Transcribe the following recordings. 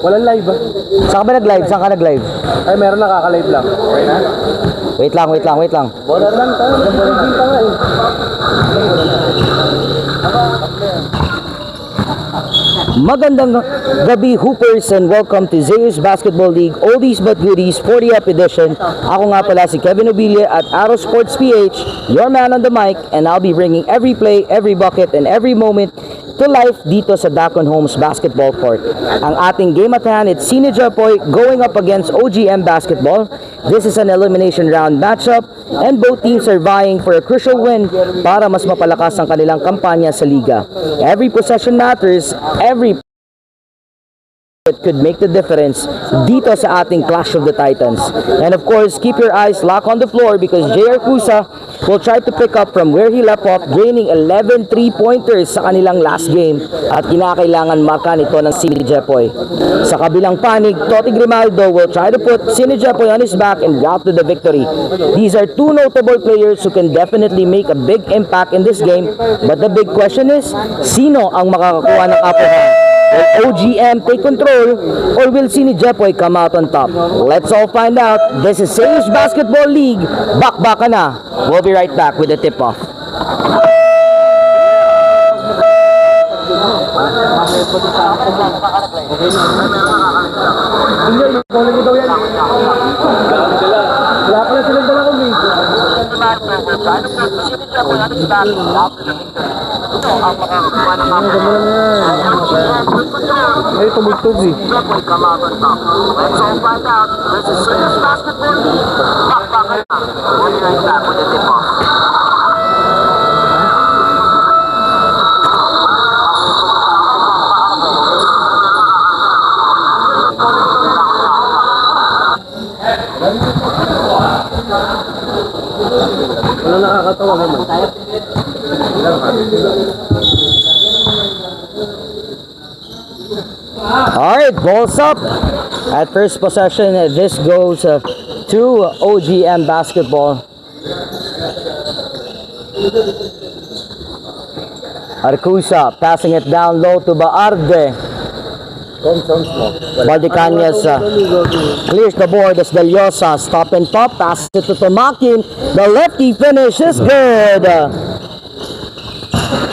Walang live ba? Saan ka ba nag-live? Saan ka nag-live? Ay, meron nakaka-live lang. Okay na? Wait lang. Bola lang tayo. Nag-game pa nga eh. Magandang gabi, Hoopers, and welcome to Zeus Basketball League Oldies but Goodies 40th edition. Ako nga pala si Kevin Obilla at Arrow Sports PH, your man on the mic, and I'll be bringing every play, every bucket, and every moment to life dito sa Dacon Homes Basketball Court. Ang ating game at hand, it's Sine Jepoy going up against OGM Basketball. This is an elimination round matchup and both teams are vying for a crucial win para mas mapalakas ang kanilang kampanya sa liga. Every possession matters, every it could make the difference dito sa ating Clash of the Titans. And of course, keep your eyes locked on the floor because J.R. Cusa will try to pick up from where he left off, gaining 11 3-pointers sa kanilang last game at kinakailangan makan ito ng Sine Jepoy. Sa kabilang panig, Toti Grimaldo will try to put Sine Jepoy on his back and route to the victory. These are two notable players who can definitely make a big impact in this game, but the big question is, sino ang makakakuha ng upper hand? Will OGM take control or will Sine Jepoy come out on top? Let's all find out. This is Zeus Basketball League. Bakbaka na. We'll be right back with the tip-off. Wala pala silang dala kong link. Ay, tumugtog eh. Wala nakakatawa naman. Alright, balls up. At first possession, this goes to OGM Basketball. Arcusa passing it down low to Baarde. Valdecañas clears the board as Deliosa stop and top, passes it to Tomakin. The lefty finish is good.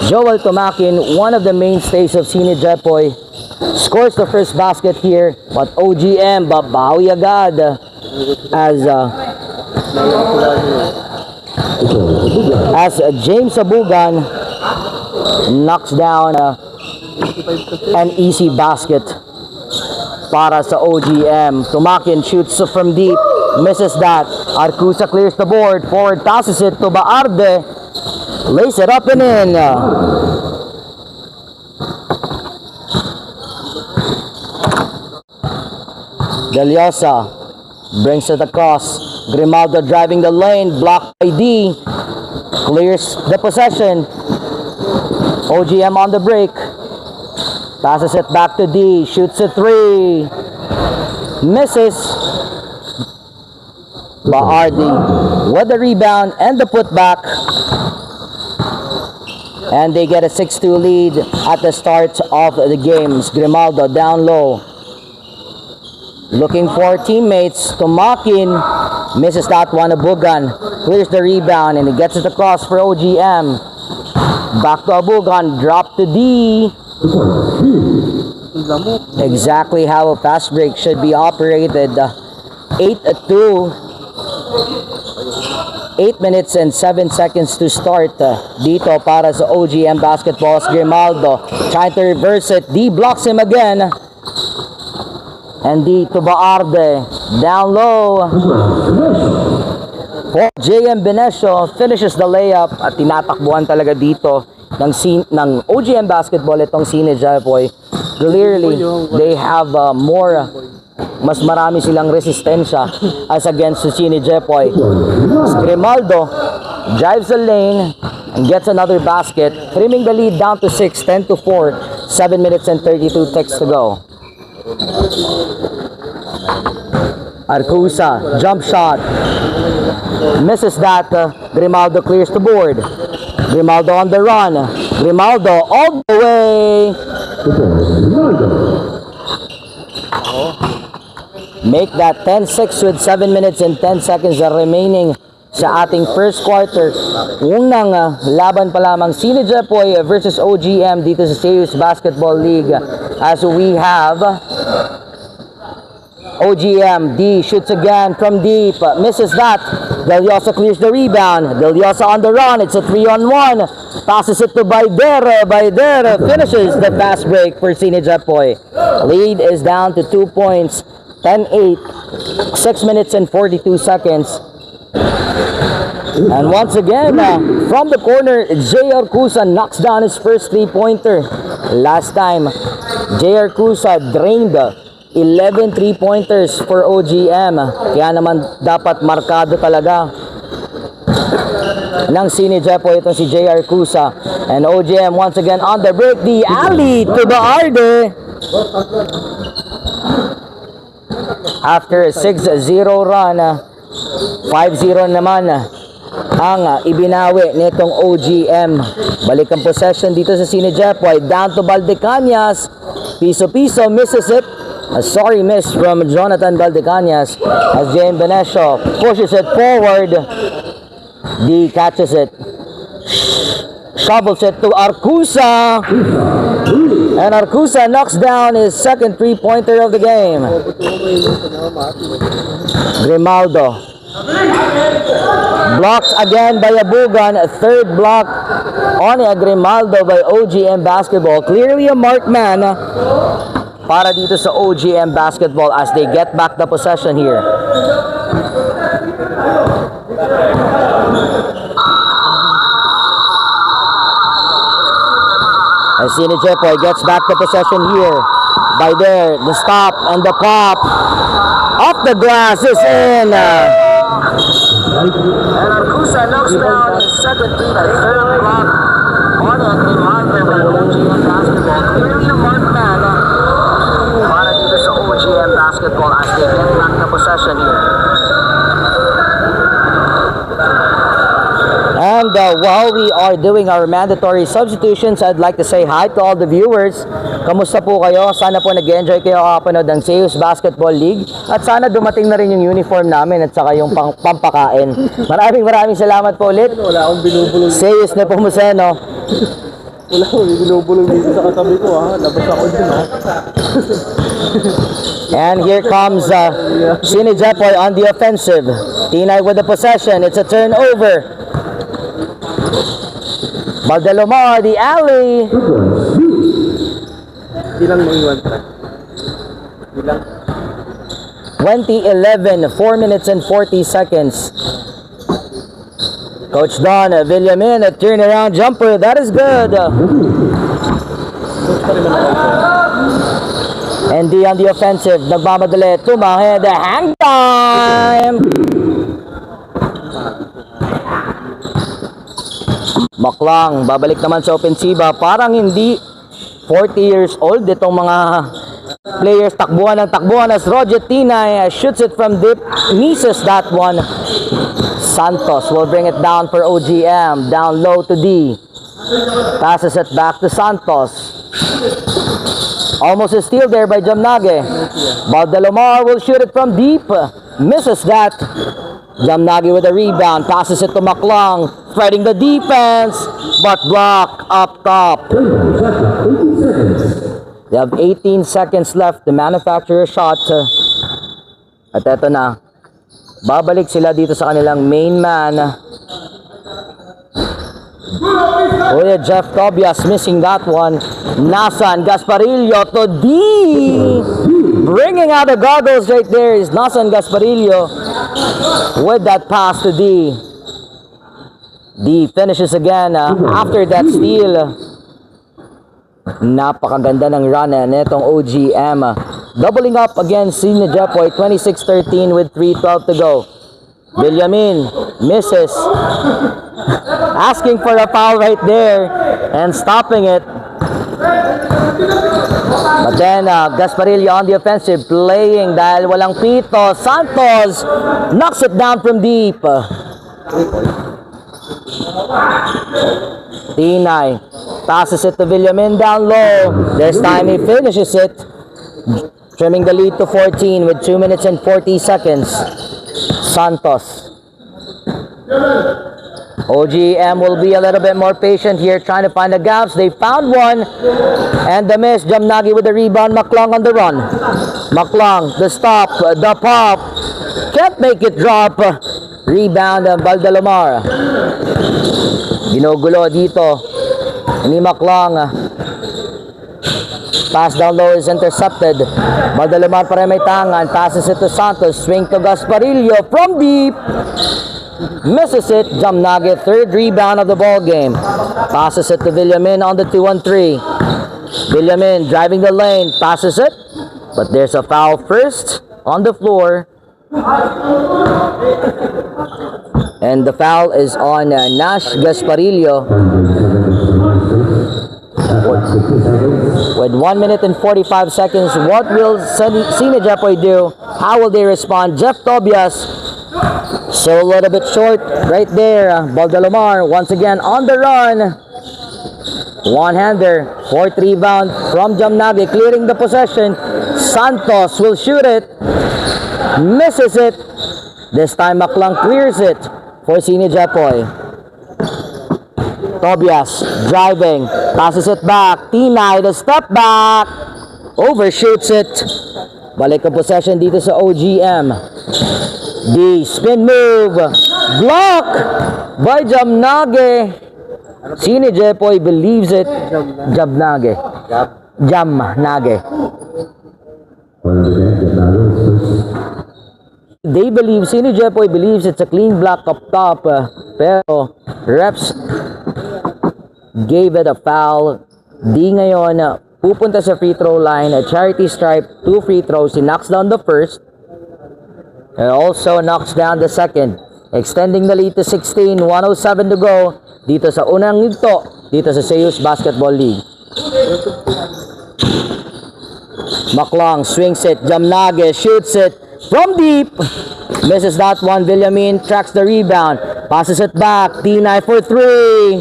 Joel Tomakin, one of the mainstays of Sine Jepoy, scores the first basket here, but OGM babawi agad as James Abugan knocks down an easy basket para sa OGM. Tumakin shoots from deep, misses that. Arcusa clears the board, forward passes it to Baarde, lays it up and in. Deliosa brings it across. Grimaldo driving the lane, blocked by D, clears the possession. OGM on the break. Passes it back to D. Shoots a three. Misses. Baardi with the rebound and the putback. And they get a 6-2 lead at the start of the games. Grimaldo down low. Looking for teammates. Tomakin misses that one. Abugan clears the rebound and he gets it across for OGM. Back to Abugan. Drop to D. Exactly how a fast break should be operated. 8-2. 8 minutes and 7 seconds to start dito para sa OGM Basketballs. Grimaldo trying to reverse it. D blocks him again. And D to Baarde. Down low. JM Benesio finishes the layup at tinatakbuhan talaga dito ng OGM Basketball itong Sine Jepoy. Clearly, they have mas marami silang resistensya as against Sine Jepoy. Grimaldo drives the lane and gets another basket, trimming the lead down to 6, 10-4, 7 minutes and 32 ticks to go. Arcusa, jump shot, misses that. Grimaldo clears the board. Grimaldo on the run. Grimaldo all the way. Make that 10-6 with 7 minutes and 10 seconds remaining sa ating first quarter. Unang laban pa lamang, Sine Jepoy versus OGM dito sa Zeus Basketball League. As we have OGM, D shoots again from deep, misses that. Del Yosa clears the rebound. Del Yosa on the run, it's a 3-on-1. Passes it to Baidere. Baidere finishes the fast break for Sine Jepoy. Lead is down to 2 points. 10-8, 6 minutes and 42 seconds. And once again, from the corner, J.R. Cusa knocks down his first three-pointer. Last time, J.R. Cusa drained 11 three-pointers for OGM. Kaya naman dapat markado talaga ng Sine Jepoy itong si J.R. Cusa. And OGM once again on the break. The alley to the Arde. After a 6-0 run, 5-0 naman ang ibinawi nitong OGM. Balik ang possession dito sa Sine Jepoy. Down to Valdecañas. Piso-piso, misses it. A sorry miss from Jonathan Valdecañas as Jane Benesio pushes it forward. D catches it. Shovels it to Arcusa. And Arcusa knocks down his second three-pointer of the game. Grimaldo. Blocked again by Abugan. A third block on Grimaldo by OGM Basketball. Clearly a marked man para dito sa OGM Basketball as they get back the possession here. As Sine Jepoy gets back the possession here. By there, the stop and the pop. Off the glass is in. And Arcusa knocks down his second three, the third block on it. Reminder by OGM Basketball. Clearly a marked man para dito sa OGM Basketball as they get back the possession here. And while we are doing our mandatory substitutions, I'd like to say hi to all the viewers. Kamusta po kayo? Sana po nag-enjoy kayo kapanood ng Zeus Basketball League. At sana dumating na rin yung uniform namin at saka yung pampakain. Maraming salamat po ulit. Wala akong binubulong. Zeus na Nepomuceno. Wala akong binubulong dito sa katabi ko ha. Labas ako dun ha. And here comes Sine Jepoy on the offensive. Tinay with the possession. It's a turnover. Baldelomar, the alley. Ilang mo iwan ka? Ilang? 20-11, 4 minutes and 40 seconds. Coach Don Villamin, a turnaround jumper. That is good. And D on the offensive. Nagmamadali. Tumahe. The hang time. Maklang, babalik naman sa opensiba. Parang hindi 40 years old itong mga players. Takbuhan as Roger Tinay shoots it from deep. Misses that one. Santos will bring it down for OGM. Down low to D. Passes it back to Santos. Almost a steal there by Jamnage. Baldelomar will shoot it from deep. Misses that. Jamnage with a rebound, passes it to Maklang, threading the defense, but block up top. They have 18 seconds left to manufacture a shot. At eto na, babalik sila dito sa kanilang main man. Kuya Jeff Tobias missing that one. Nasan Gasparillo to D. Bringing out the goggles right there is Nasan Gasparillo with that pass to D. D finishes again after that steal. Napakaganda ng run netong OGM. Doubling up against Sine Jepoy, 26-13 with 3:12 to go. Villamin misses. Asking for a foul right there and stopping it. But then Gasparillo on the offensive, playing dahil walang pito. Santos knocks it down from deep. Tinay passes it to Villamin down low. This time he finishes it. trimming the lead to 14 with 2 minutes and 40 seconds. Santos. OGM will be a little bit more patient here, trying to find the gaps. They found one, and the miss. Jamnagi with the rebound. Maclong on the run. Maclong, the stop, the pop. Can't make it drop. Rebound ng Valdalomar. Ginugulo dito ni Maclong. Pass down low is intercepted. Valdalomar pa rin may tangan. Passes it to Santos. Swing to Gasparillo from deep. Misses it. Jamnagi, third rebound of the ball game. Passes it to Villamin on the 2-on-3. Villamin driving the lane. Passes it. But there's a foul first on the floor. And the foul is on Nash Gasparillo. With 1 minute and 45 seconds, what will Sina Jepoy do? How will they respond? Jeff Tobias. So a little bit short right there. Valdalomar once again on the run. One-hander. Fourth rebound from Jamnagi, clearing the possession. Santos will shoot it. Misses it. This time Maclong clears it for Sina Jepoy. Tobias driving. Passes it back. Tinay, the step back. Overshoots it. Balik ang possession dito sa OGM. The spin move. Block by Jamnagi. Sina Jepoy believes it. Jamnagi. They believe, Sina Jepoy believes it's a clean block up top. Pero refs gave it a foul. Di ngayon pupunta sa free throw line. A charity stripe, 2 free throws. He knocks down the first. And also knocks down the second. Extending the lead to 16. 1:07 to go. Dito sa unang ngigto. Dito sa Zeus Basketball League. Maclong swings it. Jamnagi shoots it from deep. Misses that one. Villamin tracks the rebound. Passes it back. Tinay for 3.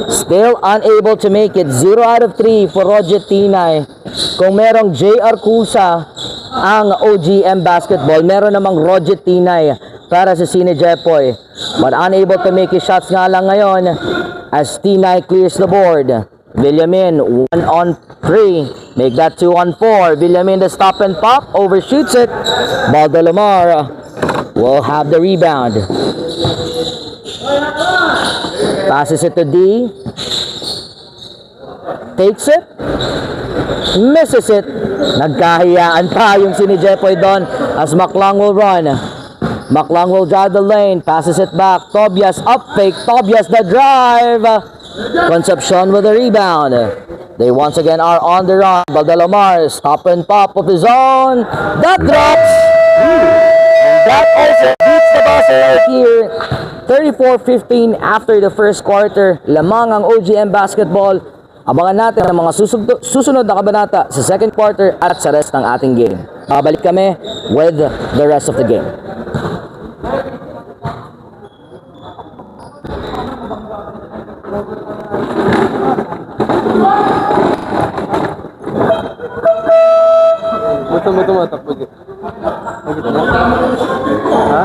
Still unable to make it. 0 out of 3 for Roger Tinay. Kung merong JR Cusa ang OGM Basketball, meron namang Roger Tinay para sa Sina Jepoy. But unable to make his shots nga lang ngayon as Tinay clears the board. Villamin 1-on-3. Make that 2-on-4. Villamin the stop and pop. Overshoots it. Valdalomar will have the rebound. Passes it to D. Takes it. Misses it. Nagkahiyaan pa yung Sina Jepoy doon as Maclong will run. Maclong will drive the lane. Passes it back. Tobias up fake. Tobias the drive. Concepcion with the rebound. They once again are on the run. Valdalomar stop and pop of his own. That drops. And that also beats the buzzer right here. 34-15 after the first quarter. Lamang ang OGM Basketball. Abangan natin ang mga susunod na kabanata sa second quarter at sa rest ng ating game. Babalik kami with the rest of the game. Tumatakbo dito. Nakita mo? Ha?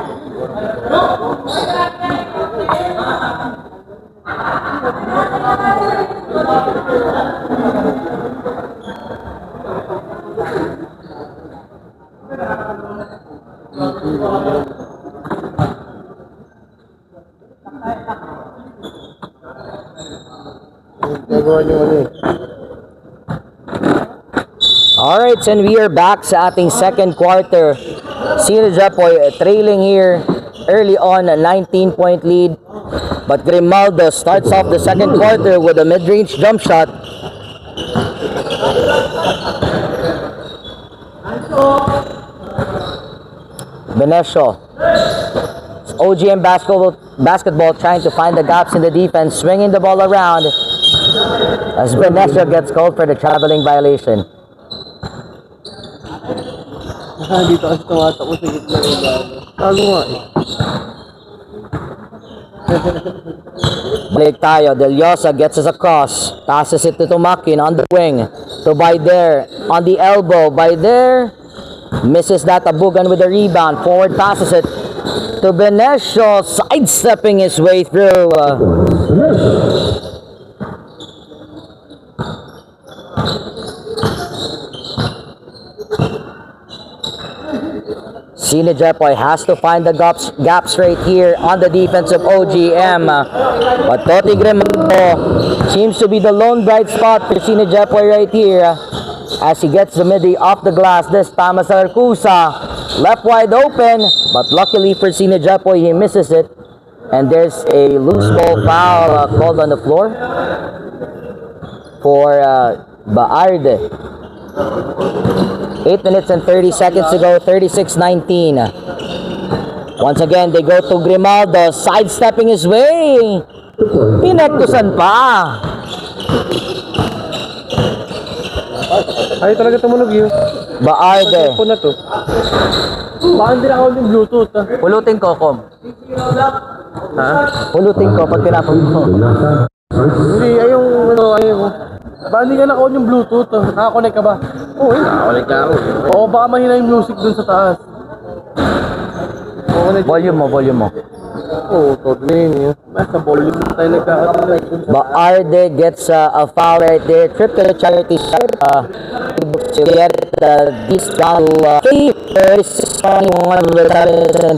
Alright, and we are back sa ating second quarter. Sina Jepoy trailing here early on, a 19-point lead. But Grimaldo starts off the second quarter with a mid-range jump shot. Benesio. OGM basketball trying to find the gaps in the defense, swinging the ball around as Benesio gets called for the traveling violation. Dito kasi tumatakbo sa gitna ng bago. Tago nga eh. Balik tayo. Del Llosa gets us across. Passes it to Tumakin on the wing. To Baider on the elbow. Baider misses that. Abugan with the rebound. Forward passes it to Benesio. Sidestepping his way through. Sina Jepoy has to find the gaps right here on the defense of OGM. But Toti Grimaldo seems to be the lone bright spot for Sina Jepoy right here. As he gets the midi off the glass, this time as Arcusa. Left wide open, but luckily for Sina Jepoy, he misses it. And there's a loose ball foul called on the floor for Baarde. 8 minutes and 30 seconds to go, 36-19. Once again, they go to Grimaldo, sidestepping his way. Pinagkusan pa. Ay, talaga tumunog yun. Baarde. Ano na to? Baka hindi na ako yung Bluetooth. Pulutin ko, Kom. Ha? Pulutin ko pag pinapag mo. Hindi, Baka hindi ka naka-on yung Bluetooth. Nakakonect ka ba? Oo, nakakonect ka ako. Oo, baka mahina yung music dun sa taas. Volume mo. Oo, todo na yun. Basta volume tayo nagkakakonect. Baarde gets a foul right there. Trip to the charity side. To get this foul. First 21-7.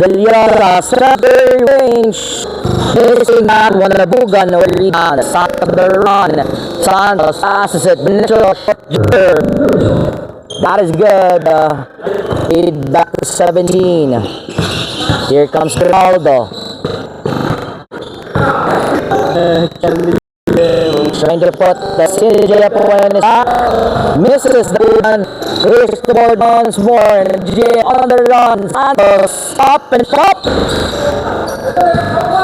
Villora, strawberry range. Chasing that one, Abugan, no rebound. Stop the run. Santos passes it. Benesio, that is good. Back to 17. Here comes Ronaldo. Trying to put the Sina on his back. Misses the one. Here's the ball once more. J on the run. Santos, stop and shop.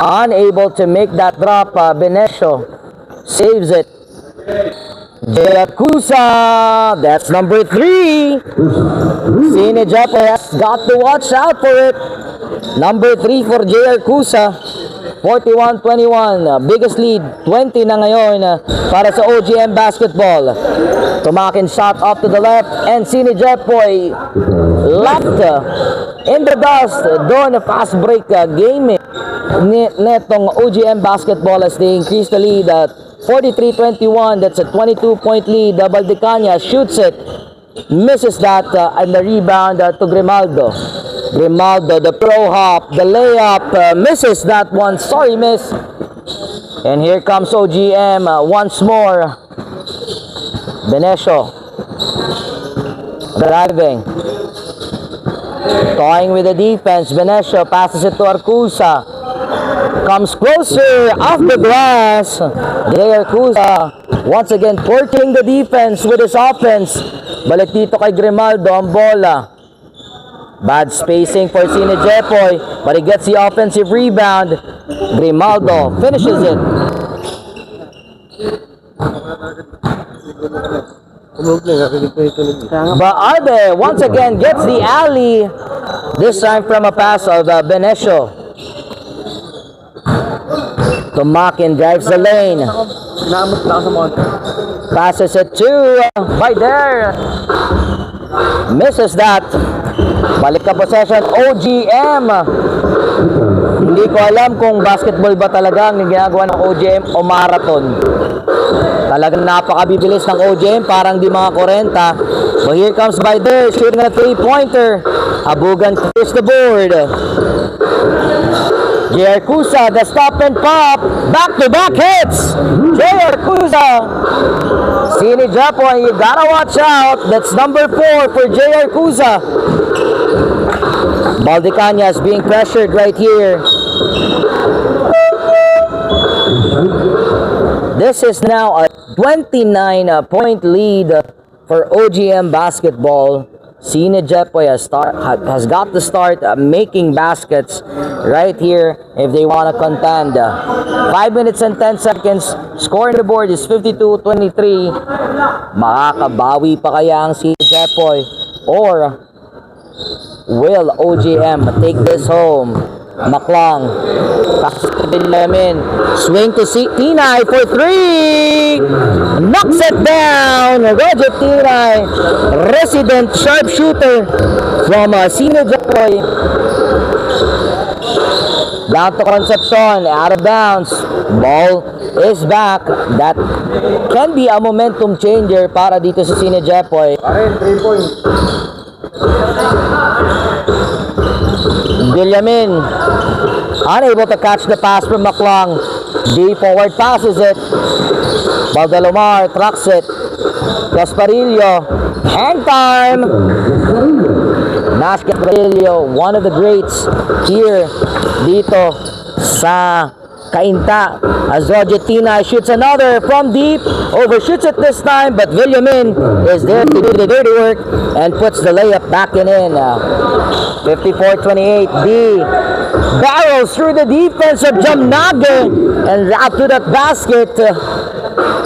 Unable to make that drop. Benesio saves it. Jayakusa, that's number 3. Sina Jepoy has got to watch out for it. Number 3 for Jayakusa. 41-21. Biggest lead, 20 na ngayon para sa OGM basketball. Tumakin shot off to the left and Sina Jepoy left in the dust. Doon a fast break game netong OGM basketball as they increase the lead at 43-21. That's a 22-point lead. Baldicania shoots it, misses that, and the rebound to Grimaldo. Grimaldo, the pro hop, the layup, misses that one. Sorry, miss. And here comes OGM once more. Benesio driving, toying with the defense. Benesio passes it to Arcusa. Comes closer off the glass. Jay Arcusa once again porting the defense with his offense. Balik dito kay Grimaldo ang bola. Bad spacing for Sina Jepoy, but he gets the offensive rebound. Grimaldo finishes it. Baarde once again gets the alley. This time from a pass of Benesio. Tumakin drives the lane. Passes it to Baider. Misses that. Balik ka possession. OGM. Hindi ko alam kung basketball ba talaga ang ginagawa ng OGM o marathon. Talagang napakabibilis ng OGM, parang di mga 40. So here comes Baider, shooting a 3-pointer. Abugan clears the board. J.R. Cusa, the stop and pop. Back-to-back hits. J.R. Cusa. Sina Jepoy, you gotta watch out. That's number 4 for J.R. Cusa. Baldicania is being pressured right here. This is now a 29-point lead for OGM basketball. Sina Jepoy has got to start making baskets right here if they want to contend. 5 minutes and 10 seconds. Score on the board is 52-23. Makakabawi pa kaya ang Sina Jepoy? Or will OGM take this home? Maklang. Pass to Benjamin. Swing to Tinay for three. Knocks it down. Roger Tinay, resident sharpshooter from Sino Japoy. Down to Concepcion, out of bounds. Ball is back. That can be a momentum changer para dito sa Sino Japoy. Pare, 3 points. Villamin, unable to catch the pass from Maklang. D forward passes it. Baldalomar tracks it. Gasparillo, hang time. Nash Gasparillo, one of the greats here dito sa Cainta. As Roger Tinay shoots another from deep, overshoots it this time, but Villamin is there to do the dirty work and puts the layup back in. 54-28, D barrels through the defense of Jamnage and out to that basket.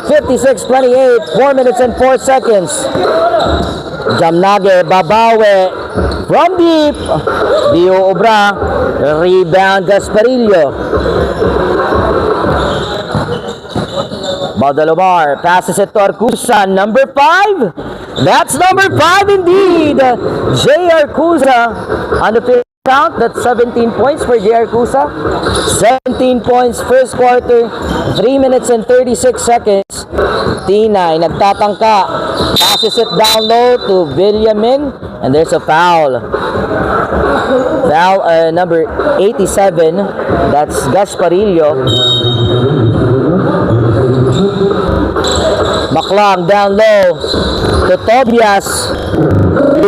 56-28, 4 minutes and 4 seconds. Jamnage, babawe from deep. Dio Obra, rebound Gasparillo. Baldalomar passes it to Arcusa, number 5. That's number 5 indeed. J. Arcusa on the fifth count. That's 17 points for J. Arcusa. 17 points first quarter, 3 minutes and 36 seconds. Tinay nagtatangka, passes it down low to Villamin, and there's a foul. Foul number 87. That's Gasparillo. Maklang down low to Tobias.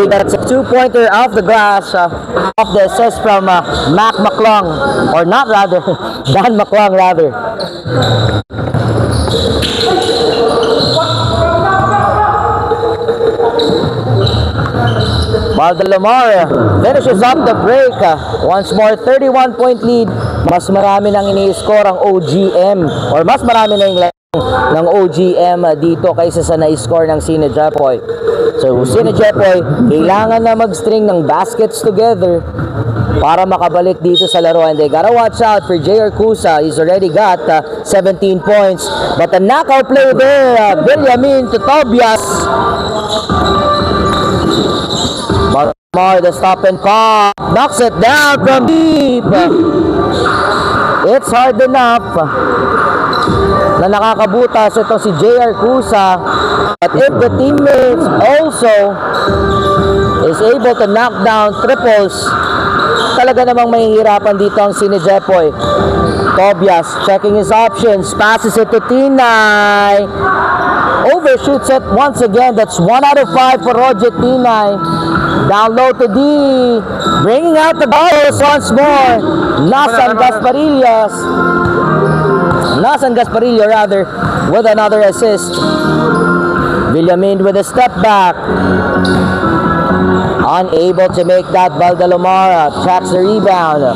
That's a 2-pointer off the glass, off the assist from Mac Maklang, or not rather, Dan Maklang rather. Baldalomar finishes up the break. Once more, 31-point lead. Mas marami nang ini-score ang OGM, or mas marami na yung ng OGM dito kaysa sa na-score ng Sino Japoy. So, Sino Japoy, kailangan na mag-string ng baskets together para makabalik dito sa laro. And they gotta watch out for J. Arcusa. He's already got 17 points. But the knockout play there, Villamin to Tobias. Baltimore, the stop and pop. Knocks it down from deep. It's hard enough na nakakabutas itong si J. Arcusa, but if the teammates also is able to knock down triples, talaga namang mahihirapan dito ang Sino Japoy. Tobias checking his options, passes it to Tinay, overshoots it once again. That's 1 out of 5 for Roger Tinay. Down low to D, bringing out the balls once more. Nasan Gasparillo rather, with another assist. Villamin with a step back, unable to make that. Baldalomar tracks the rebound,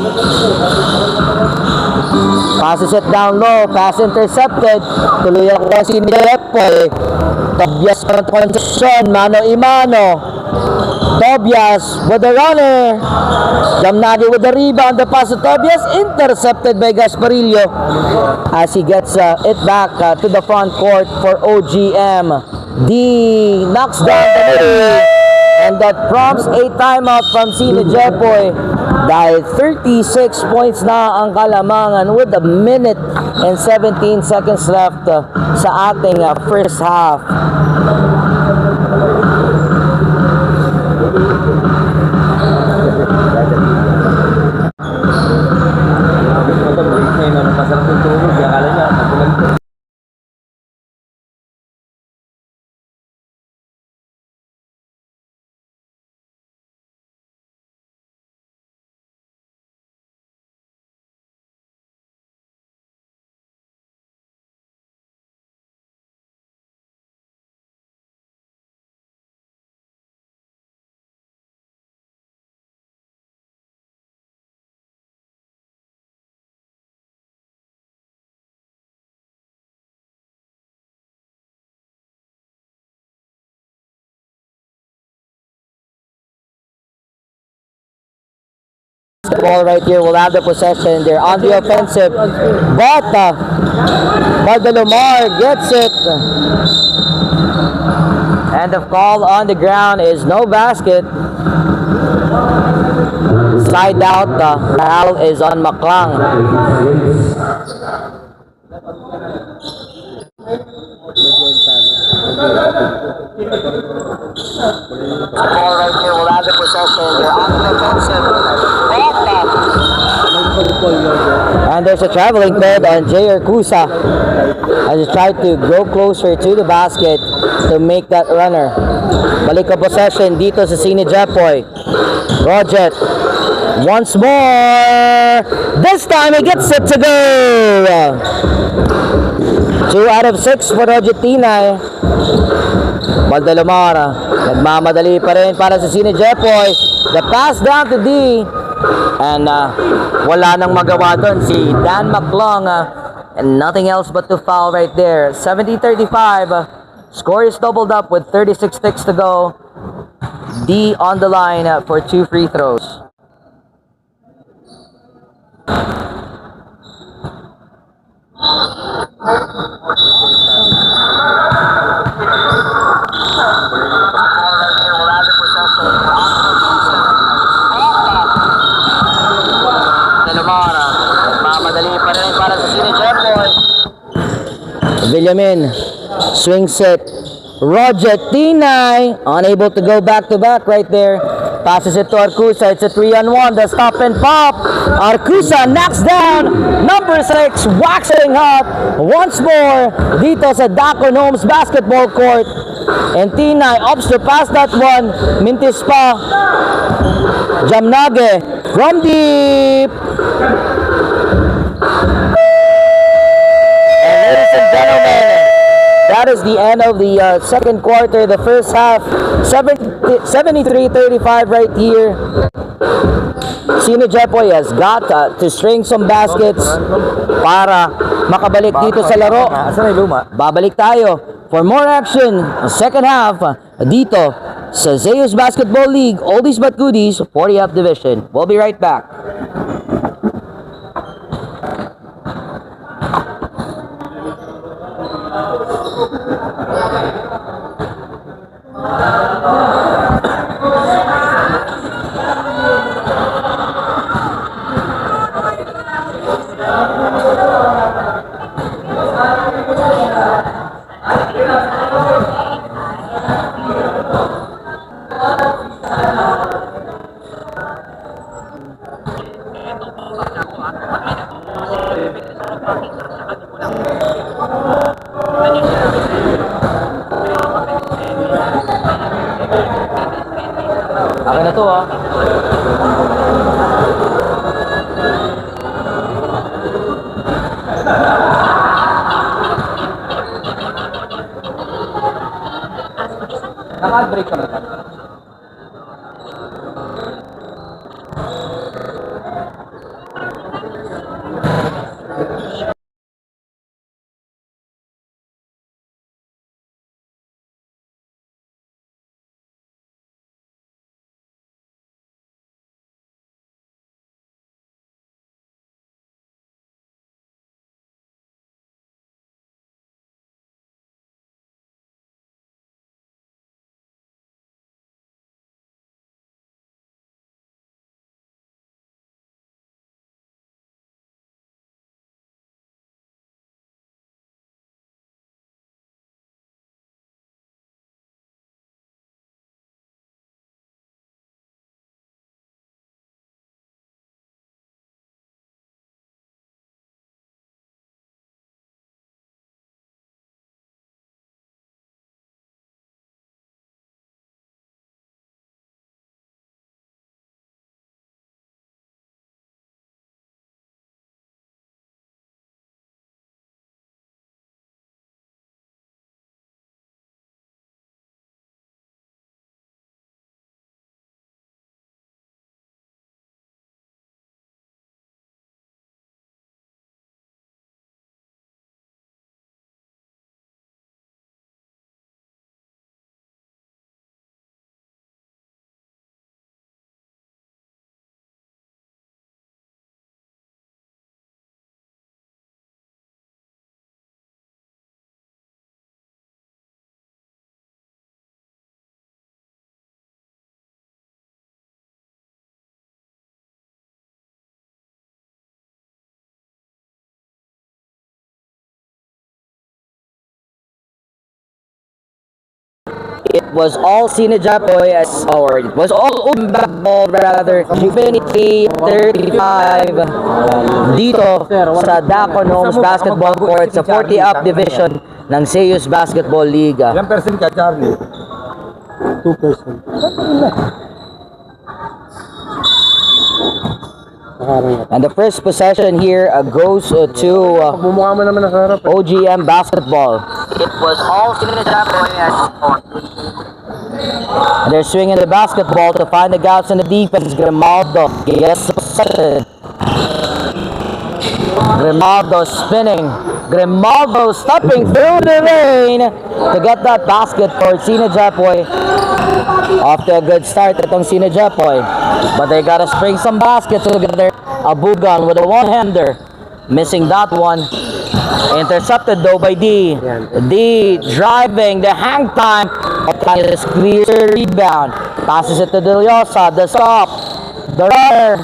passes it down low, pass intercepted. Tuloy ako si Japoy. Tobias para Concepcion, mano-imano. Tobias with the runner. Jamnage with the rebound. The pass to Tobias, intercepted by Gasparillo as he gets it back to the front court for OGM. D knocks down the lead, and that prompts a timeout from Sino Japoy. Dahil 36 points na ang kalamangan with a minute and 17 seconds left sa ating first half. Masarap yung tulog, akala niya, Basketball right here will have the possession. They're on the offensive. But Bardalomar gets it. And the call on the ground is no basket. Slide out. Foul is on Maklang. Ball right here will have the possession. They're on the offensive. And there's a traveling called on Jay Arcusa as he tried to go closer to the basket to make that runner. Balik ang possession dito sa Sini Jepoy. Roget once more. This time he gets it to go. 2 out of 6 for Roget Tinay. Bardalomar nagmamadali pa rin para sa Sini Jepoy. The pass down to D. And wala nang magawa doon si Dan Maclong. And nothing else but to foul right there. 70-35. Score is doubled up with 36 ticks to go. D on the line for 2 free throws. Villamin swings it. Roger Tinay unable to go back to back right there. Passes it to Arcusa. It's a 3-on-1. The stop and pop. Arcusa knocks down number 6. Waxing hot once more dito sa Dacon Homes basketball court. And Tinay opts to pass that one. Mintis pa. Jamnage from deep. Ladies and gentlemen, that is the end of the second quarter, the first half. 73-35 right here. Sini Jepoy has got to string some baskets para makabalik dito sa laro. Babalik tayo for more action second half dito sa Zeus Basketball League Oldies but Goodies 40th Division. We'll be right back. Akin na to Naka-break ka na. was all Sinajapoy or it was all ball rather. Infinity 35 dito sa Dacon Homes Basketball Court sa 40-up division ng Zeus Basketball League. Ilang percent ka, Charlie? 2%. And the first possession here goes to Bumukha mo naman sa harap. OGM Basketball. It was all Sinajapoy and they're swinging the basketball to find the gaps in the defense. Grimaldo gets the possession. Grimaldo spinning. Grimaldo stepping through the lane to get that basket for Sinajapoy. Off to a good start itong Sinajapoy. But they gotta spring some baskets together. Abugan with a one-hander. Missing that one. Intercepted though by D. D driving the hang time. This clear rebound. Passes it to Deliosa. The stop. The runner.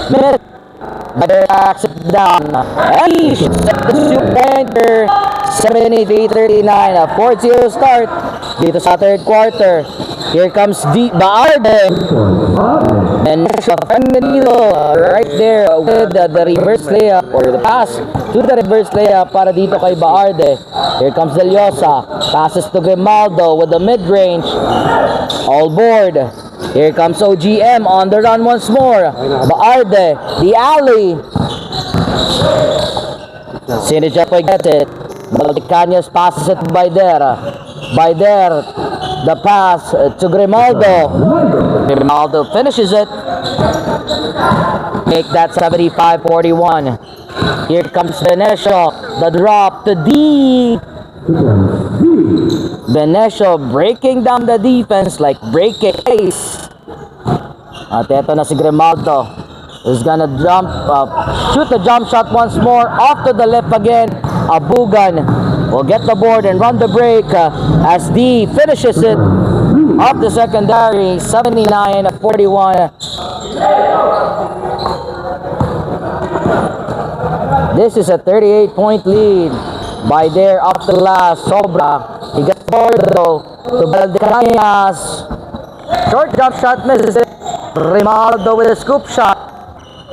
Smith. Better backs it down. And he shoots the two-pointer. 73-39. A 4-0 start dito sa third quarter. Here comes D. Baarde. And Fernandino right there with the reverse layup or the pass to the reverse layup para dito kay Baarde. Here comes Deliosa. Passes to Grimaldo with the mid-range. All board. Here comes OGM on the run once more. Baarde. The alley. Sinajapoy gets it. Balticanias passes it by there. By there. The pass to Grimaldo. Grimaldo finishes it. Make that 75-41. Here comes Venecio. The drop to D. Venecio breaking down the defense like breaking ace. At eto na si Grimaldo. Is gonna shoot the jump shot once more. Off to the left again. Abugan will get the board and run the break as D finishes it off the secondary. 79-41. This is a 38-point lead by there up to the last. Sobra. He gets board though to Baldecañas. Short jump shot misses it. Grimaldo with a scoop shot.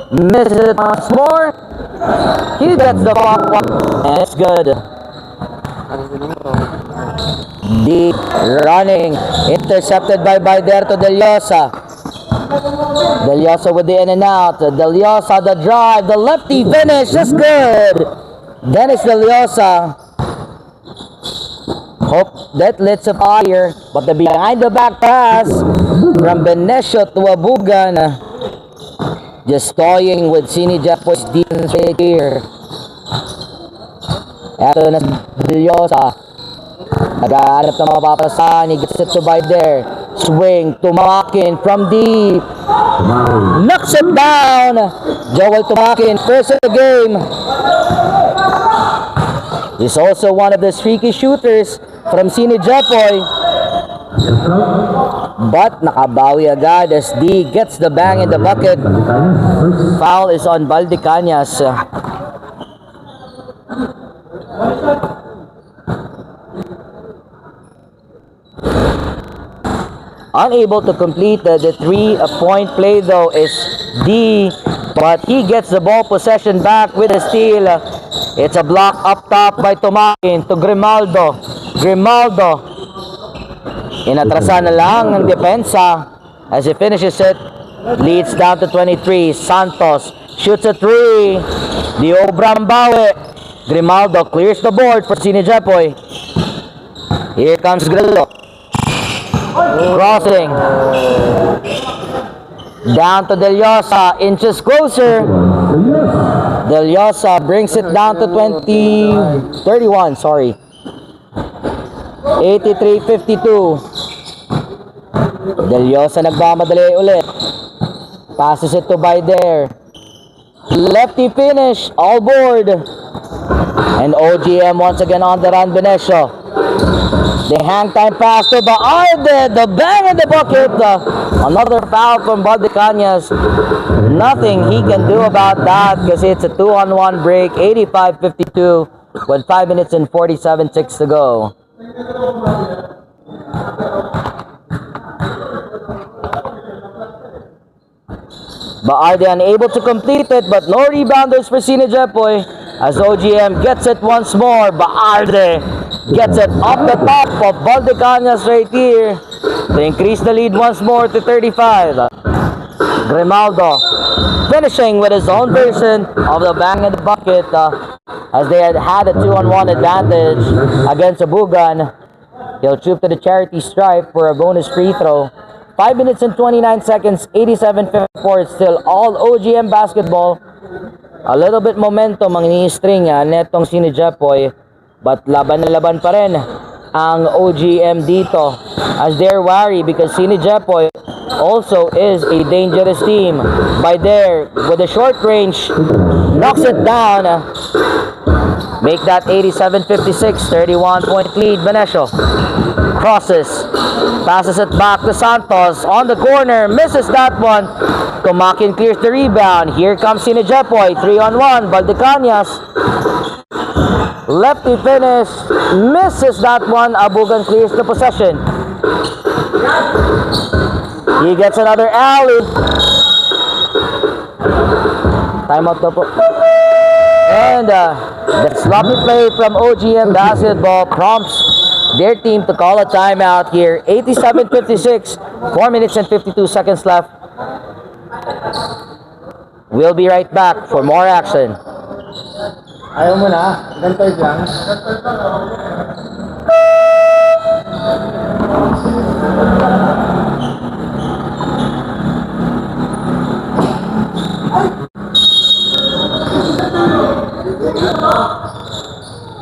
Misses it once more. He gets the block one. And it's good. Deep running. Intercepted by Baiderto Deliosa. Deliosa with the in and out. Deliosa the drive. The lefty finish is good. Dennis Deliosa. Hope that lets a fire. But the behind the back pass from Venecio to Abugan. Just toying with Sinajapoy's defense right here. Eto na Deliosa. Nag-aanap na mapapasahan. He gets it to by there. Swing to Tumakin from deep. Knocks it down. Joel Tumakin, first of the game. He's also one of the streaky shooters from Sinajapoy. But nakabawi agad as D gets the bang in the bucket. Foul is on Baldecañas. Unable to complete the 3-point play though is D, but he gets the ball possession back with a steal. It's a block up top by Tumakin to Grimaldo. Grimaldo inatrasan na lang ng depensa as he finishes it. Leads down to 23. Santos shoots a 3. The Obrambawe. Grimaldo clears the board for Sinajapoy. Here comes Grillo. Crossing. Down to Deliosa. Inches closer. Deliosa brings it down to 31, sorry. 83-52. Deliosa nagmamadali ulit. Passes it to Baider. Lefty finish. All board. And OGM once again on the run. Venecio. The hang time pass to Baarde. The bang in the bucket. Another foul from Baldecañas. Nothing he can do about that because it's a 2-on-1 break. 85-52 with 5 minutes and 47 ticks to go. Baarde unable to complete it, but no rebounders for Sina Jepoy as OGM gets it once more. Baarde gets it off the top of Valdecañas right here to increase the lead once more to 35. Grimaldo finishing with his own version of the bang in the bucket as they had a 2-on-1 advantage against Abugan. He'll troop to the charity stripe for a bonus free throw. 5 minutes and 29 seconds, 87-54. Still all OGM basketball. A little bit momentum ang ini-string netong Sina Jepoy. But laban na laban pa rin ang OGM dito as they're wary because Sina Jepoy also is a dangerous team. By there, with a short range, knocks it down. Make that 87-56, 31-point lead. Benesio crosses, passes it back to Santos on the corner, misses that one. Tumakin clears the rebound. Here comes Sina Jepoy, 3-on-1. Valdecañas, lefty finish, misses that one. Abugan clears the possession. He gets another alley. Timeout na po. And the sloppy play from OGM basketball prompts their team to call a timeout here. 87-56, 4 minutes and 52 seconds left. We'll be right back for more action. Ayaw mo na? Ganito lang.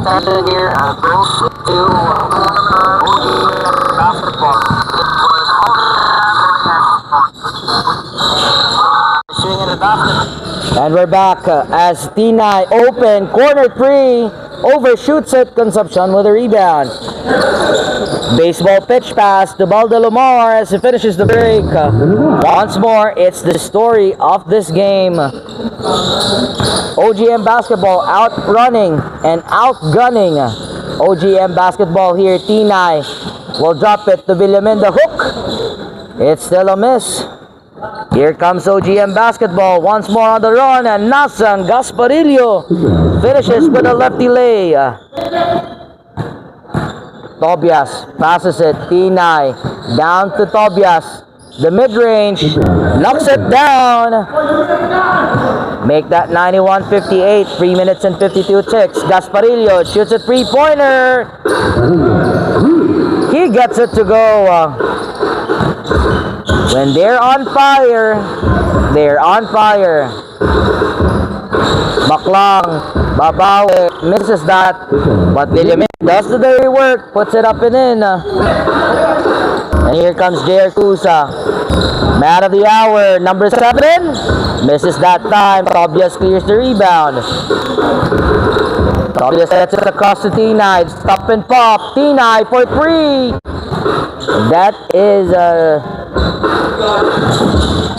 Standing here and brings it to basketball. Swinging the basket. And we're back as Tinay open, corner three, overshoots it, Concepcion with a rebound. Baseball pitch pass to Baldelomar as he finishes the break. Once more, it's the story of this game. OGM basketball outrunning and outgunning OGM basketball here. Tinay will drop it to Villamin, the hook. It's still a miss. Here comes OGM basketball once more on the run, and Nasan Gasparillo finishes with a lefty lay. Tobias passes it. Tinay down to Tobias. The mid-range knocks it down. Make that 91-58. 3 minutes and 52 ticks. Gasparillo shoots a three-pointer. He gets it to go. When they're on fire, they're on fire. Baklang, Babawi, misses that. But Villamin does the dirty work, puts it up and in. And here comes J.R. Cusa. Man of the hour, number 7. Misses that time. Tobias clears the rebound. Tobias sets it across to Tinay. Stop and pop. Tinay for 3. That is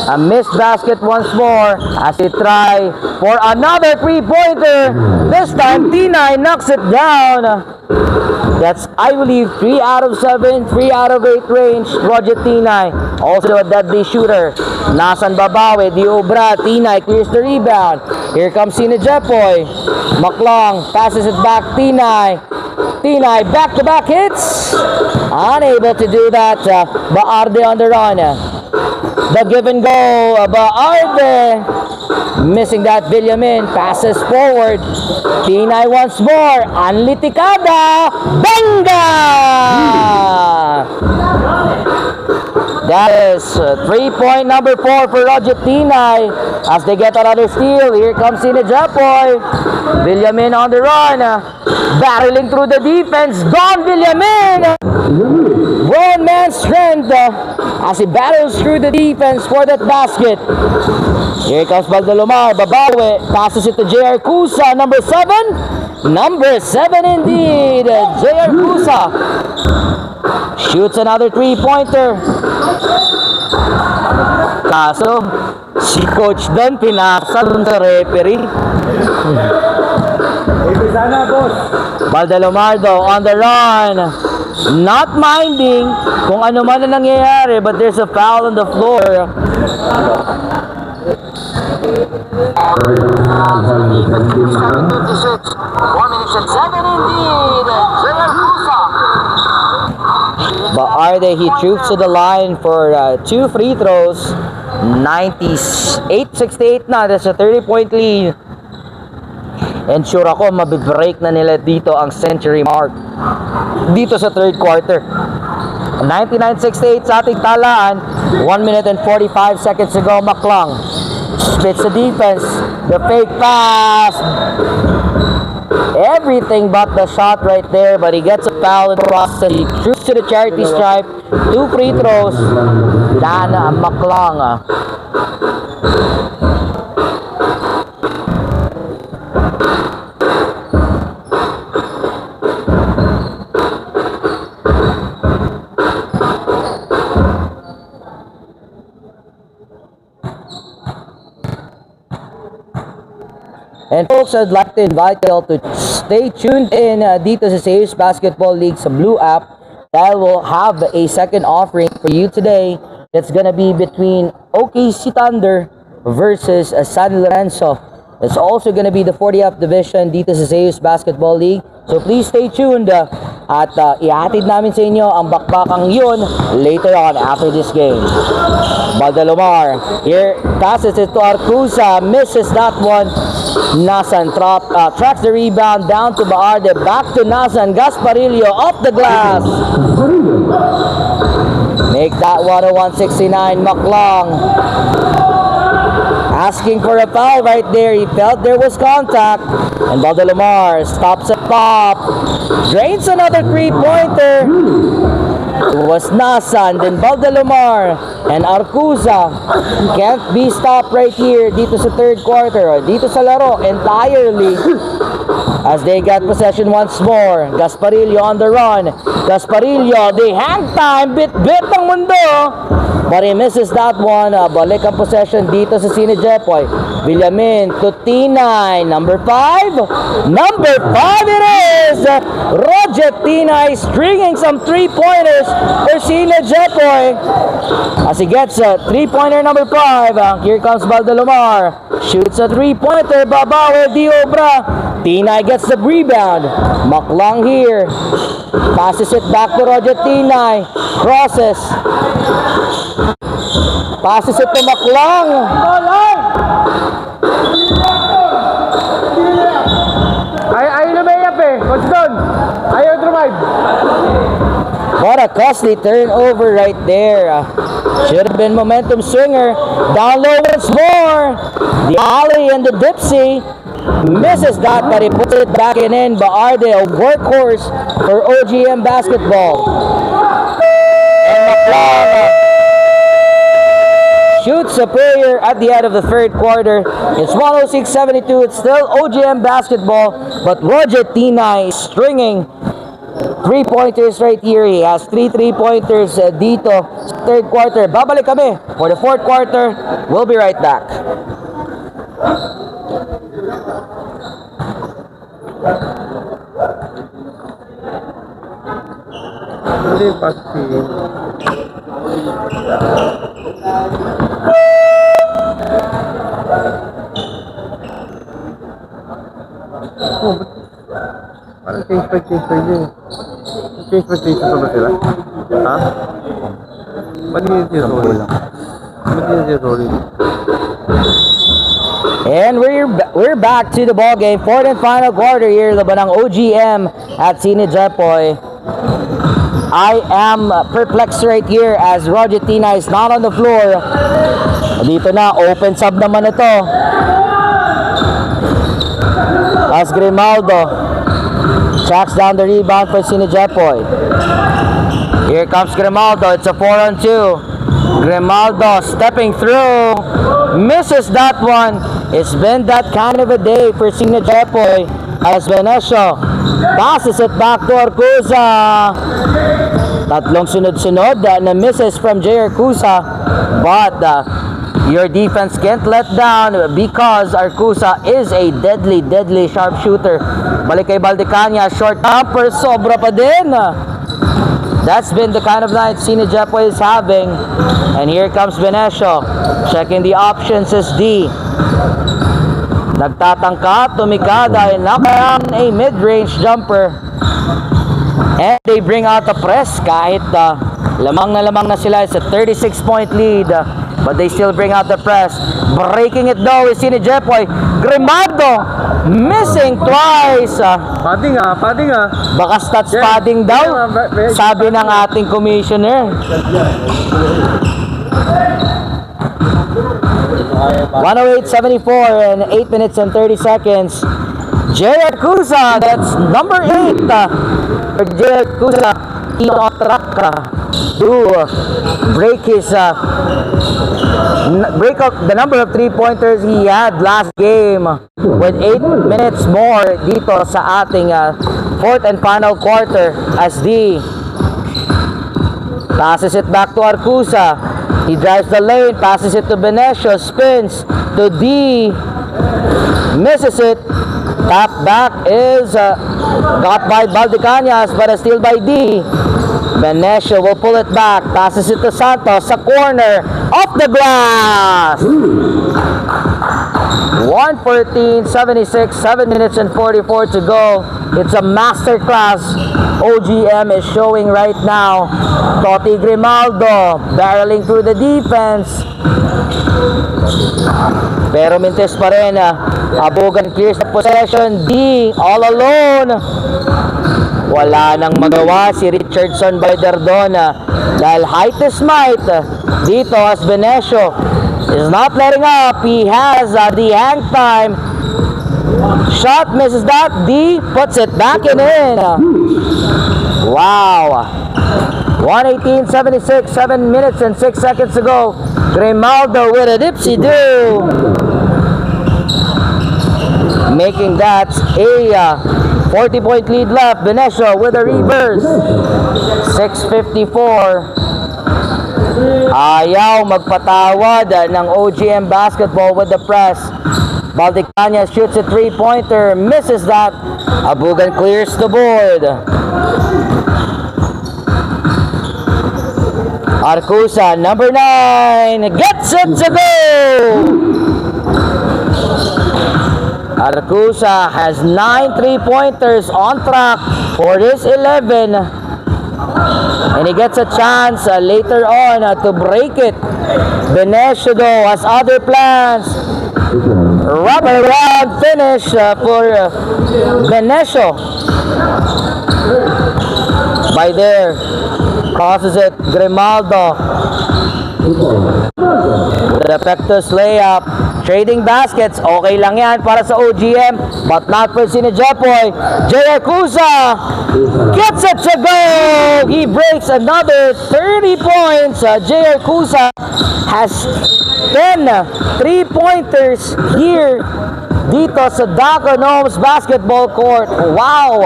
a missed basket once more as they try for another three-pointer. This time, Tinay knocks it down. That's, I believe, 3 out of 7, 3 out of 8 range. Roger Tinay, also a deadly shooter. Nasan Babawi, Diobra, Tinay clears the rebound. Here comes Sina Jepoy. Maklang passes it back, Tinay. Tinay back-to-back hits. Unable to do that. Baarde on the run. The give and go. Baarde missing that. Villamin passes forward. Tinay once more. Anlitikada. Benga! That is 3-point number 4 for Roger Tinay as they get another steal. Here comes Sina Jepoy. Villamin on the run. Barreling through the defense. Don Villamin. Grown man strength as he battles through the defense for that basket. Here comes Baldelomar. Babawi passes it to J.R. Cusa. Number 7. Number 7 indeed. J.R. Cusa shoots another three-pointer. Kaso, si coach doon pinasa dun sa referee. Baldelomardo on the run. Not minding kung ano man na nangyayari, but there's a foul on the floor. 56. 1 minute and 7 indeed. J.R. Cusa. Baarde, he troops to the line for 2 free throws. 98-68 na. That's a 30-point lead. And sure ako, mabibreak na nila dito ang century mark dito sa third quarter. 99-68 sa ating talaan. 1 minute and 45 seconds to go. Maklang splits the defense. The fake pass. Everything but the shot right there, but he gets a foul in the process. He shoots to the charity stripe. 2 free throws. Dana Maklang. And folks, I'd like to invite you all to stay tuned in dito sa Zeus Basketball League sa Blue app. Dahil we'll have a second offering for you today. That's gonna be between OKC Thunder versus San Lorenzo. It's also gonna be the 40th division dito sa Zeus Basketball League. So please stay tuned at ihatid namin sa inyo ang bakbakang yun later on after this game. Baldalomar, here passes it to Arcusa, misses that one. Nasan tracks the rebound down to Baarde, back to Nasan, Gasparillo off the glass. Make that 101-69, Maklang. Asking for a foul right there. He felt there was contact. And Baldalomar stops at top. Drains another 3-pointer. It was Nasan, then Baldalomar, and Arcusa can't be stopped right here dito sa third quarter or dito sa laro entirely as they get possession once more. Gasparillo on the run. Gasparillo, they hang time, bit ang mundo, but he misses that one. Balik ang possession dito sa Sine Jepoy. Villamin to Tinay, number 5 it is. Roger Tinay stringing some 3-pointers for Sine Jepoy as he gets a 3-pointer number 5. Here comes Baldalomar, shoots a 3-pointer. Babawer Di Obra. Tinay gets the rebound. Maklang here, passes it back to Roger Tinay, crosses, passes it to Maklang. Ayaw na may yap eh. Coach Don. Ayaw drive. What a costly turnover right there. Should have been momentum swinger. Down low once more. The alley and the dipsy. Misses that, but he puts it back in. Baarde, a workhorse for OGM basketball. And Maklang shoots superior at the end of the third quarter. It's 106-72. It's still OGM basketball, but Roger Tinay is stringing 3-pointers right here. He has 3 3-pointers dito sa third quarter. Babalik kami for the fourth quarter. We'll be right back. Hindi pasti. Parang change by yun. Change by change pa ba sila? Ha? Ba't hindi siya solid? Ba't hindi siya solid? And we're back to the ball game. Fourth and final quarter here. Laban ng OGM at Sine Jepoy. I am perplexed right here as Roger Tinay is not on the floor. Dito na, open sub naman ito. As Grimaldo tracks down the rebound for Sine Jepoy. Here comes Grimaldo. It's a 4-on-2. Grimaldo stepping through. Misses that one. It's been that kind of a day for Sine Jepoy as Venecio passes it back to Arcusa. Tatlong sunod-sunod na misses from J. Arcusa, but your defense can't let down because Arcusa is a deadly sharpshooter. Balik kay Baldecania, short jumper, sobra pa din. That's been the kind of night Sine Jepoy is having. And here comes Venecio, checking the options as D. Nagtatangka, tumikada, and knock down a mid-range jumper. And they bring out the press kahit lamang na sila. It's a 36-point lead. But they still bring out the press. Breaking it though is Sini Jepoy. Grimaldo missing twice. Padding ah. Baka stats padding daw, sabi ng ating commissioner. 108.74 and 8 minutes and 30 seconds. Jay Arcusa, that's number 8. Jay Arcusa, on track to break his break up the number of 3-pointers he had last game with 8 minutes more dito sa ating fourth and final quarter as D passes it back to Arcusa. He drives the lane, passes it to Benesio, spins to D, misses it. Tap back is got by Valdecañas, but a steal by D. Benesio will pull it back, passes it to Santos sa corner, off the glass. 1:14.76, 7 minutes and 44 to go. It's a masterclass OGM is showing right now. Toti Grimaldo barreling through the defense. Pero mintes pa rin. Abugan clears the possession. D all alone. Wala nang magawa si Richardson Baydardona dahil height is might dito as Benesio is not letting up. He has the hang time. Shot misses that. D puts it back in. Wow. 1:18.76, 7 minutes and 6 seconds to go. Grimaldo with a dipsy-do. Making that a 40-point lead left. Benesio with a reverse. 6:54. Ayaw magpatawad ng OGM basketball with the press. Valdecañas shoots a 3-pointer. Misses that. Abugan clears the board. Arcusa, number 9, gets it to go! Arcusa has 9 3-pointers on track for his 11. And he gets a chance later on to break it. Benesio though has other plans. Wraparound finish for Benesio. By there. Crosses it, Grimaldo. The Pectus layup. Trading baskets. Okay lang yan para sa OGM. But not for Sini Jepoy. Jay Arcusa gets it to go. He breaks another 30 points. Jay Arcusa has 10 3-pointers here dito sa Daco Gnomes basketball court. Wow!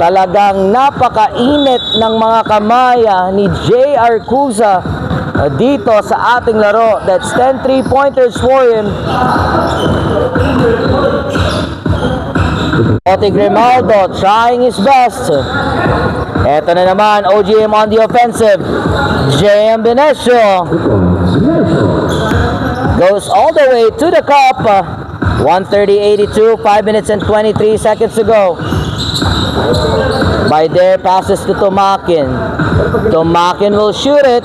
Talagang napakainit ng mga kamay ni Jay Arcusa dito sa ating laro. That's 10 3-pointers for him. Toti Grimaldo trying his best. Eto na naman, OGM on the offensive. JM Benesio goes all the way to the cup. 1:30.82, 5 minutes and 23 seconds to go. By there, passes to Tomakin. Tomakin will shoot it.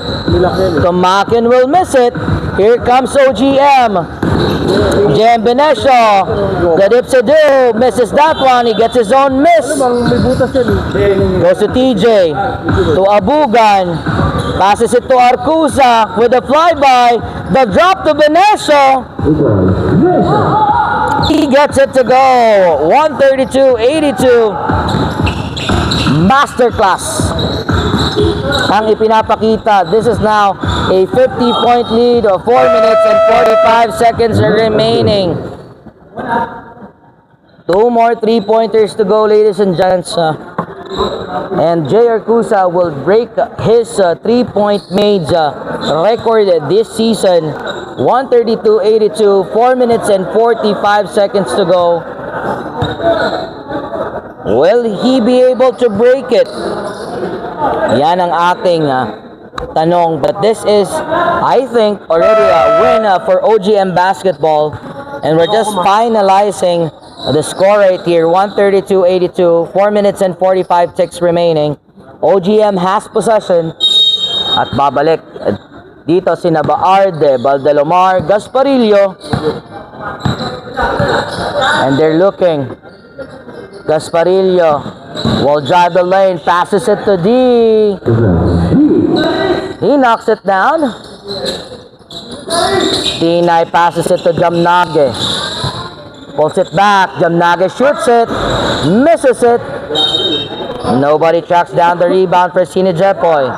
Tomakin will miss it. Here comes OGM. JM Benesio. The dipsy-do. Misses that one. He gets his own miss. Goes to TJ. To Abugan. Passes it to Arcusa with a flyby. The drop to Benesio. He gets it to go. 132-82. Masterclass ang ipinapakita. This is now a 50-point lead of 4 minutes and 45 seconds remaining. 2 more 3-pointers to go, ladies and gents. And Jay Arcusa will break his 3-point made record this season. 132-82, 4 minutes and 45 seconds to go. Will he be able to break it? Yan ang ating tanong. But this is, I think, already a win for OGM basketball. And we're just finalizing the score right here. 132-82. 4 minutes and 45 ticks remaining. OGM has possession. At babalik dito si Baarde, Baldelomar, Gasparillo. And they're looking. Gasparillo will drive the lane, passes it to D. He knocks it down. Tinay passes it to Jamnage. Pulls it back. Jamnage shoots it. Misses it. Nobody tracks down the rebound for Sina Jepoy.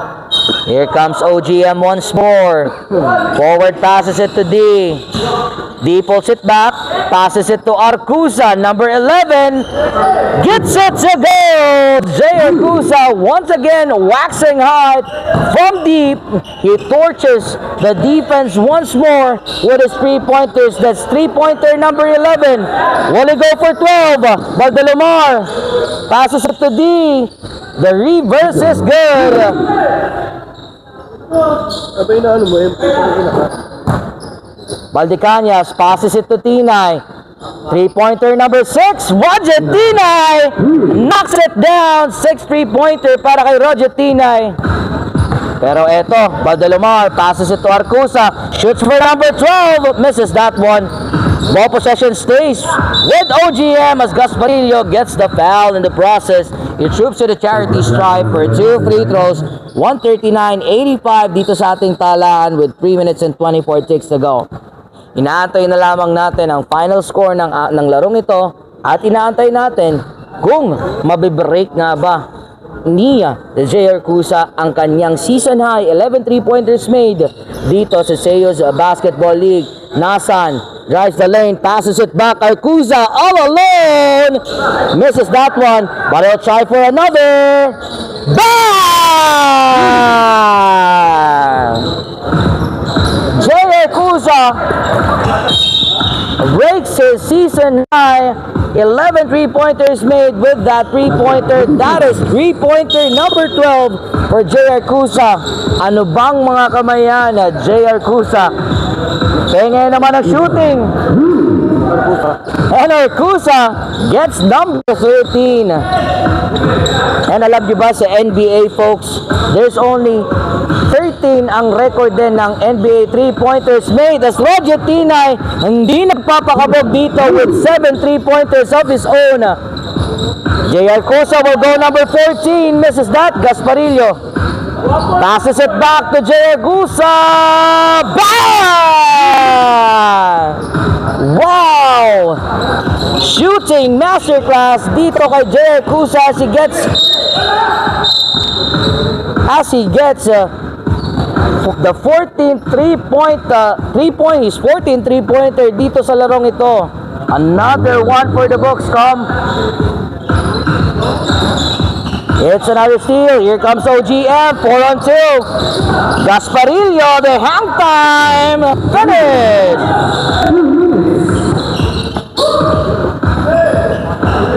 Here comes OGM once more. Forward passes it to D. D pulls it back. Passes it to Arcusa. Number 11. Gets it to go. Jay Arcusa once again waxing hard from deep. He torches the defense once more with his three-pointers. That's three-pointer number 11. Will he go for 12? Baldelomar passes it to D. The reverse is good. Abay na ano mo, Valdecañas passes it to Tinay. Three-pointer number 6, Roger Tinay knocks it down. 6 3-pointer para kay Roger Tinay. Pero eto, Baldelomar passes it to Arcusa. Shoots for number 12, misses that one. Ball possession stays with OGM as Gasparillo gets the foul in the process. He troops to the charity stripe for 2 free throws. 139-85 dito sa ating talaan with 3 minutes and 24 ticks to go. Inaantay na lamang natin ang final score ng larong ito at inaantay natin kung mabibreak nga ba ni Jay Arcusa ang kanyang season high 11 3-pointers made dito sa Seiyos Basketball League. Nasan drives the lane, passes it back. Arcusa all alone, misses that one, but he'll try for another. Bang! Jay Arcusa breaks his season high 11 3-pointers made with that 3-pointer. That is 3-pointer number 12 for Jay Arcusa. Ano bang mga kamayan na Jay Arcusa? Kaya naman ang shooting. And Arcusa gets number 13. And alam niyo ba sa NBA folks, there's only 13 ang record din ng NBA 3-pointers made as Roger Tinay hindi nagpapakabog dito with 7 3-pointers of his own. Jay Arcusa will go number 14, misses that. Gasparillo passes it back to Jay Arcusa. Bang! Wow! Shooting masterclass dito kay Jay Arcusa as he gets the 14th 3-point, his 14th 3-pointer dito sa larong ito. Another one for the books come. It's another steal. Here comes OGM. 4-on-2. Gasparillo, the hang time. Finish.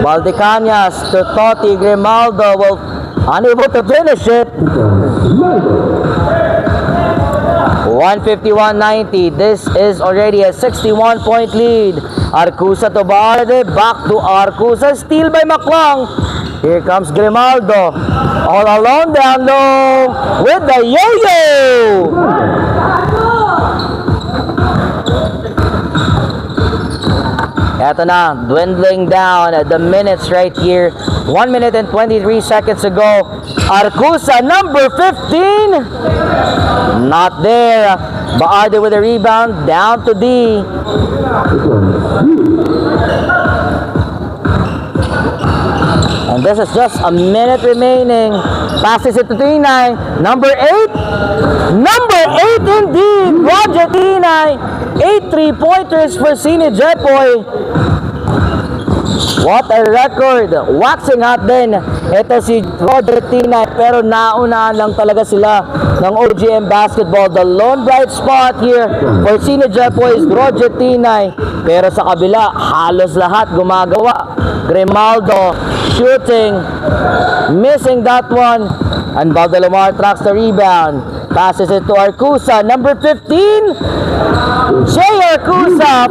Valdecañas to Totti. Grimaldo will unable to finish it. 151-90. This is already a 61-point lead. Arcusa to Baarde. Back to Arcusa. Steal by Maclong. Here comes Grimaldo. All alone down low with the yo-yo. Eto na, dwindling down the minutes right here. 1 minute and 23 seconds to go. Arcusa, number 15. Not there. Baarde with a rebound. Down to D. And this is just a minute remaining. Passes it to Tinay. Number 8. Number 8 indeed. Roger Tinay. 8 3-pointers for Sina Jepoy. What a record. Waxing hot din. Ito si Roger Tinay. Pero naunaan lang talaga sila ng OGM basketball. The lone bright spot here for Sina Jepoy is Roger Tinay. Pero sa kabila, halos lahat gumagawa. Grimaldo shooting, missing that one, and Baldelomar tracks the rebound. Passes it to Arcusa, number 15. Jay Arcusa,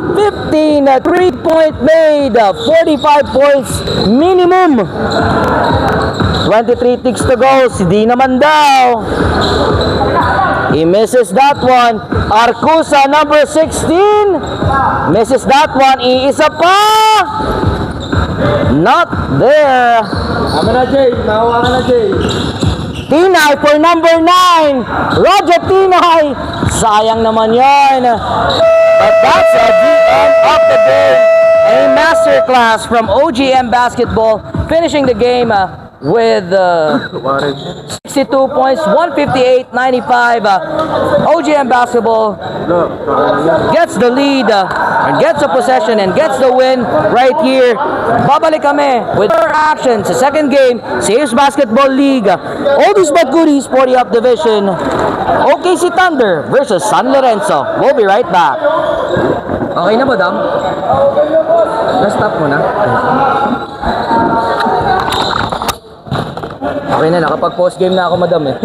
15, 3-point made, 45 points minimum. 23 ticks to go, si Di naman daw. He misses that one. Arcusa, number 16. Misses that one. Iisa pa. Not there. Tama na, Jay. Nahawa ka na, Jay. Tinay for number 9. Roger Tinay. Sayang naman yan. But that's the end of the game. A masterclass from OGM Basketball. Finishing the game with 62 points, 158-95. OGM Basketball gets the lead and gets a possession and gets the win right here. Babalik kami with more action sa second game sa Ace Basketball League. Oldies but goodies, 40 up division. OKC Thunder versus San Lorenzo. We'll be right back. Okay na ba, Dam? Na-stop mo na? Okay na, nakapag-post game na ako, madam eh.